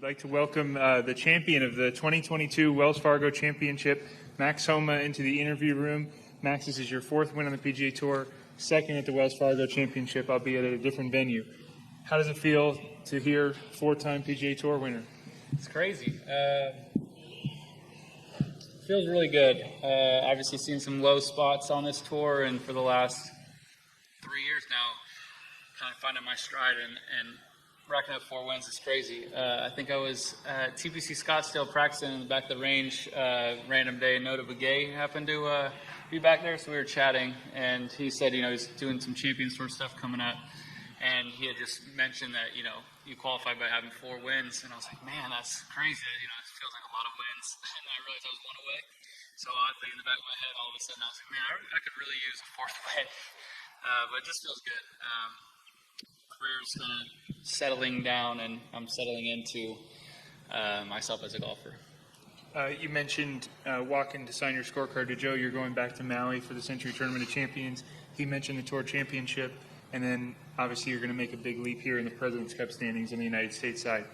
We'd like to welcome the champion of the 2022 Wells Fargo Championship, Max Homa, into the interview room. Max, this is your fourth win on the PGA Tour, second at the Wells Fargo Championship, albeit at a different venue. How does it feel to hear four-time PGA Tour winner? It's crazy. Feels really good. Obviously seen some low spots on this tour, and for the last 3 years now, kind of finding my stride and racking up 4 wins is crazy. I think I was at TPC Scottsdale practicing in the back of the range, random day, Nota Begay happened to be back there, so we were chatting, and he said, he's doing some Champions Tour stuff coming up, and he had just mentioned that, you qualified by having 4 wins, and I was like, man, that's crazy. It feels like a lot of wins, and I realized I was 1 away. So oddly, in the back of my head, all of a sudden, I was like, man, I could really use a 4th win, but it just feels good. Career's kind of settling down, and I'm settling into myself as a golfer. You mentioned walking to sign your scorecard to Joe. You're going back to Maui for the Century Tournament of Champions. He mentioned the Tour Championship, and then obviously you're going to make a big leap here in the President's Cup standings on the United States side.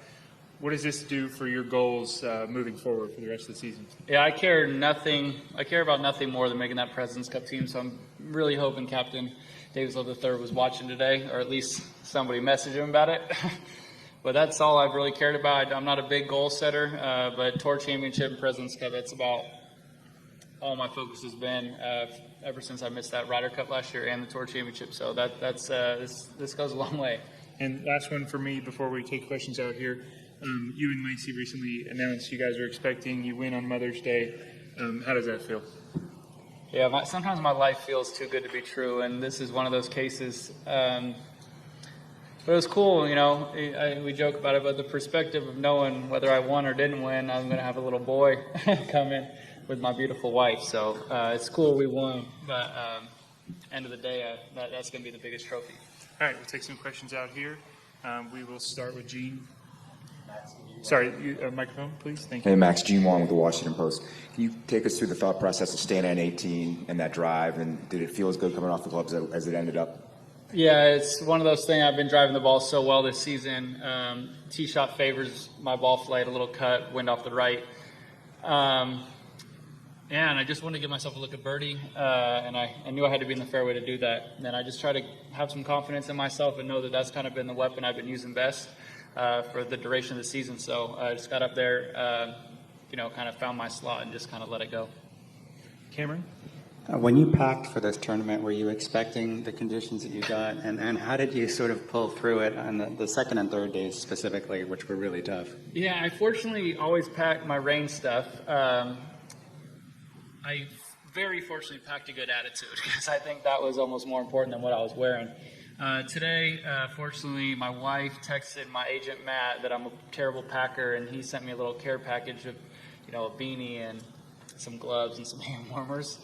What does this do for your goals moving forward for the rest of the season? Yeah, I care about nothing more than making that President's Cup team, so I'm really hoping Captain Davis Love III was watching today, or at least somebody messaged him about it. But that's all I've really cared about. I'm not a big goal setter, but Tour Championship and President's Cup, that's about all my focus has been ever since I missed that Ryder Cup last year and the Tour Championship. So this goes a long way. And last one for me before we take questions out here. You and Lacey recently announced you guys are expecting you win on Mother's Day. How does that feel? Yeah, sometimes my life feels too good to be true, and this is one of those cases. But it was cool, we joke about it, but the perspective of knowing whether I won or didn't win, I'm going to have a little boy coming with my beautiful wife. So it's cool we won, but end of the day, that's going to be the biggest trophy. All right, we'll take some questions out here. We will start with Gene. Sorry, microphone, please. Thank you. Hey, Max, Gene Wong with the Washington Post. Can you take us through the thought process of staying at 18 and that drive, and did it feel as good coming off the clubs as it ended up? Yeah, it's one of those things. I've been driving the ball so well this season. Tee shot favors my ball flight, a little cut, wind off the right. And I just wanted to give myself a look at birdie, and I knew I had to be in the fairway to do that. And then I just try to have some confidence in myself and know that that's kind of been the weapon I've been using best for the duration of the season. So I just got up there, kind of found my slot and just kind of let it go. Cameron? When you packed for this tournament, were you expecting the conditions that you got? And how did you sort of pull through it on the second and third days specifically, which were really tough? Yeah, I fortunately always pack my rain stuff. I very fortunately packed a good attitude because I think that was almost more important than what I was wearing. Today, fortunately, my wife texted my agent, Matt, that I'm a terrible packer, and he sent me a little care package of, a beanie and some gloves and some hand warmers,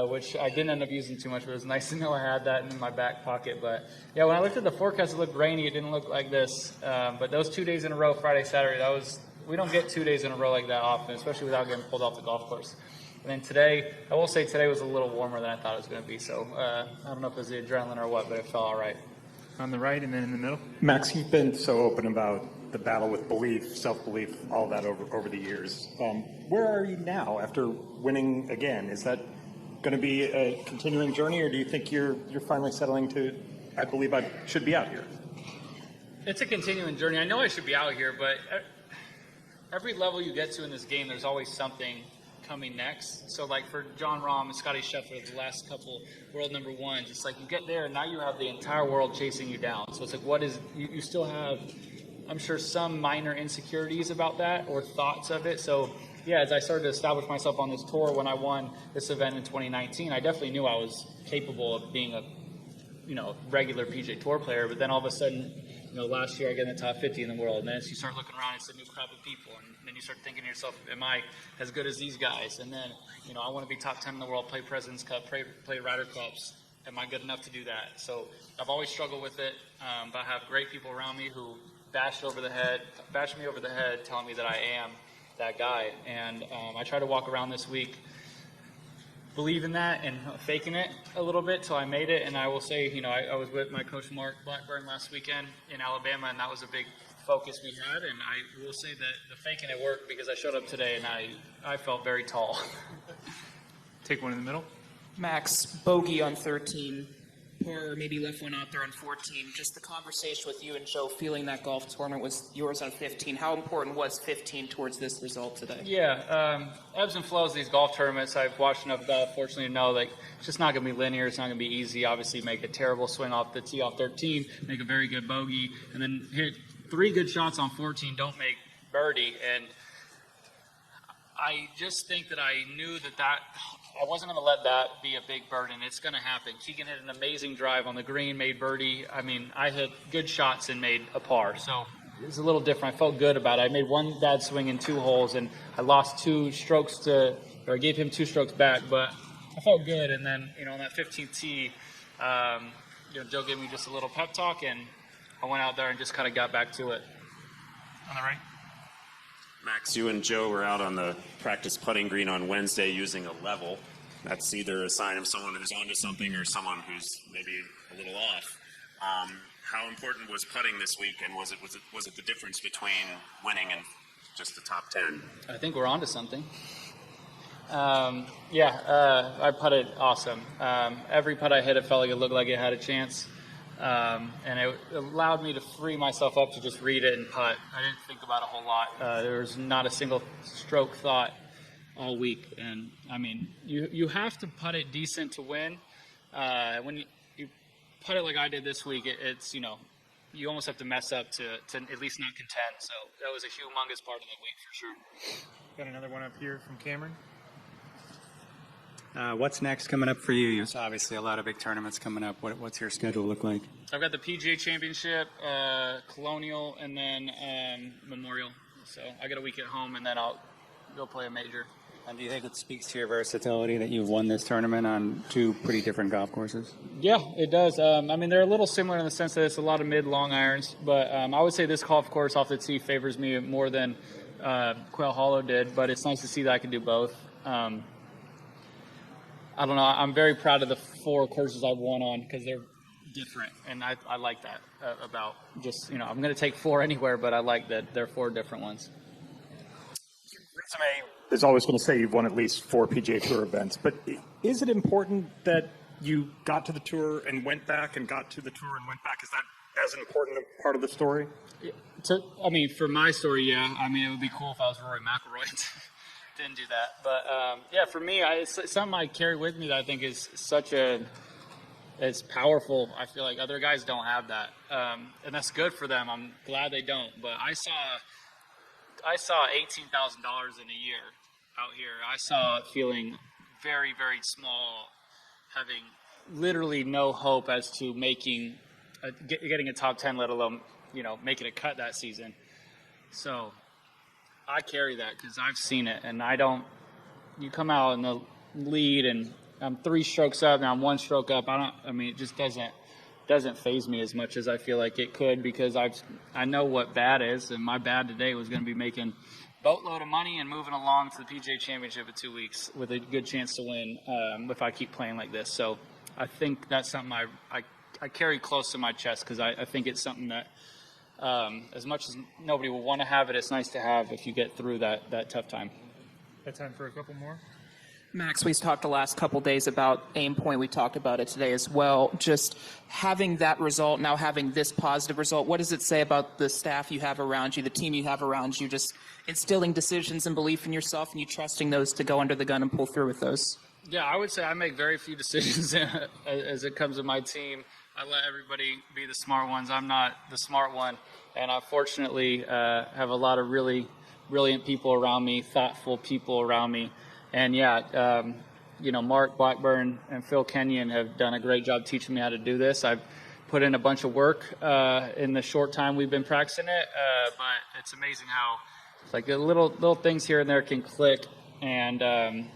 which I didn't end up using too much, but it was nice to know I had that in my back pocket. But, yeah, when I looked at the forecast, it looked rainy. It didn't look like this. But those 2 days in a row, Friday, Saturday, we don't get 2 days in a row like that often, especially without getting pulled off the golf course. And then today, I will say today was a little warmer than I thought it was going to be. So I don't know if it was the adrenaline or what, but it felt all right. On the right and then in the middle. Max, you've been so open about the battle with belief, self-belief, all that over the years. Where are you now after winning again? Is that going to be a continuing journey, or do you think you're finally settling to, I believe I should be out here? It's a continuing journey. I know I should be out here, but every level you get to in this game, there's always something coming next. So like for John Rahm and Scotty Scheffler, the last couple world number ones, it's like you get there and now you have the entire world chasing you down. So it's like, you still have, I'm sure, some minor insecurities about that or thoughts of it. So yeah, as I started to establish myself on this tour when I won this event in 2019, I definitely knew I was capable of being a regular PGA Tour player. But then all of a sudden, last year I get in the top 50 in the world, and then as you start looking around, it's a new crop of people, and then you start thinking to yourself, am I as good as these guys? And then, I want to be top 10 in the world, play President's Cup, play Ryder Cups. Am I good enough to do that? So I've always struggled with it, but I have great people around me who bash me over the head, telling me that I am that guy. And I try to walk around this week believing that and faking it a little bit till I made it. And I will say, I was with my coach Mark Blackburn last weekend in Alabama, and that was a big focus we had, and I will say that the faking it worked because I showed up today and I felt very tall. Take one in the middle. Max, bogey on 13, or maybe left one out there on 14. Just the conversation with you and Joe feeling that golf tournament was yours on 15. How important was 15 towards this result today? Yeah, ebbs and flows of these golf tournaments. I've watched enough golf, fortunately, to know like it's just not going to be linear. It's not going to be easy. Obviously, make a terrible swing off the tee off 13, make a very good bogey, and then hit 3 good shots on 14, don't make birdie. And I just think that I knew that I wasn't going to let that be a big burden. It's going to happen. Keegan hit an amazing drive on the green, made birdie. I mean, I hit good shots and made a par. So it's a little different. I felt good about it. I made one bad swing in 2 holes, and I lost 2 strokes I gave him 2 strokes back, but I felt good. And then, on that 15th tee, Joe gave me just a little pep talk, and I went out there and just kind of got back to it. On the right. Max, you and Joe were out on the practice putting green on Wednesday using a level. That's either a sign of someone who's onto something or someone who's maybe a little off. How important was putting this week, and was it the difference between winning and just the top 10? I think we're onto something. I putted awesome. Every putt I hit, it felt like it looked like it had a chance. And it allowed me to free myself up to just read it and putt. I didn't think about a whole lot. There was not a single stroke thought all week. And, I mean, you have to putt it decent to win. When you putt it like I did this week, it's you almost have to mess up to at least not contend. So that was a humongous part of the week for sure. Got another one up here from Cameron. What's next coming up for you? There's obviously a lot of big tournaments coming up. What's your schedule look like? I've got the PGA Championship, Colonial, and then Memorial. So I got a week at home, and then I'll go play a major. And do you think it speaks to your versatility that you've won this tournament on 2 pretty different golf courses? Yeah, it does. I mean, they're a little similar in the sense that it's a lot of mid-long irons, but I would say this golf course off the tee favors me more than Quail Hollow did, but it's nice to see that I can do both. I don't know. I'm very proud of the 4 courses I've won on because they're different, and I like that about just, I'm going to take 4 anywhere, but I like that there are 4 different ones. Resume is always going to say you've won at least 4 PGA Tour events, but is it important that you got to the Tour and went back and got to the Tour and went back? Is that as an important part of the story? For my story, yeah. I mean, it would be cool if I was Rory McIlroy. Didn't do that, but for me, it's something I carry with me that I think is it's powerful. I feel like other guys don't have that, and that's good for them. I'm glad they don't. But I saw $18,000 in a year out here. I saw it feeling very, very small, having literally no hope as to getting a top 10, let alone making a cut that season. So I carry that because I've seen it, and you come out in the lead and I'm 3 strokes up, now I'm 1 stroke up. It just doesn't faze me as much as I feel like it could because I know what bad is, and my bad today was going to be making boatload of money and moving along to the PGA Championship in 2 weeks with a good chance to win if I keep playing like this. So I think that's something I carry close to my chest because I think it's something that as much as nobody will want to have it, it's nice to have if you get through that tough time. Got time for a couple more? Max, we talked the last couple days about Aim Point. We talked about it today as well. Just having that result, now having this positive result, what does it say about the staff you have around you, the team you have around you, just instilling decisions and belief in yourself and you trusting those to go under the gun and pull through with those? Yeah, I would say I make very few decisions as it comes to my team. I let everybody be the smart ones. I'm not the smart one. And I fortunately have a lot of really brilliant people around me, thoughtful people around me. And Mark Blackburn and Phil Kenyon have done a great job teaching me how to do this. I've put in a bunch of work in the short time we've been practicing it, but it's amazing how like the little things here and there can click. And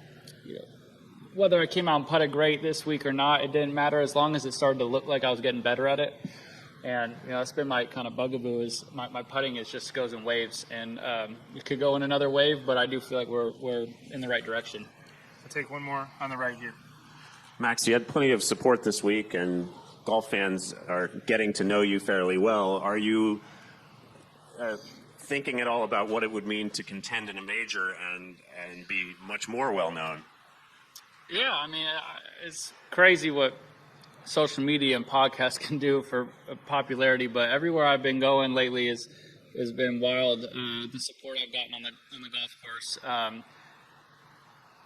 whether I came out and putted great this week or not, it didn't matter as long as it started to look like I was getting better at it. And that's been my kind of bugaboo is my putting just goes in waves, and it could go in another wave, but I do feel like we're in the right direction. I'll take one more on the right here. Max, you had plenty of support this week, and golf fans are getting to know you fairly well. Are you thinking at all about what it would mean to contend in a major and be much more well known? Yeah, I mean, it's crazy what social media and podcasts can do for popularity. But everywhere I've been going lately has been wild. The support I've gotten on the golf course,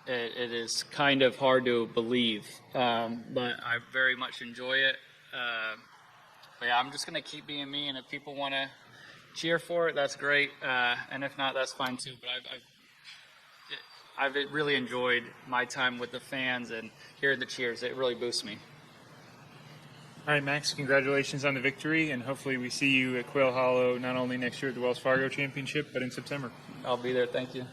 it is kind of hard to believe. But I very much enjoy it. But yeah, I'm just gonna keep being me, and if people want to cheer for it, that's great. And if not, that's fine too. But I've really enjoyed my time with the fans and hearing the cheers. It really boosts me. All right, Max, congratulations on the victory, and hopefully we see you at Quail Hollow not only next year at the Wells Fargo Championship, but in September. I'll be there. Thank you.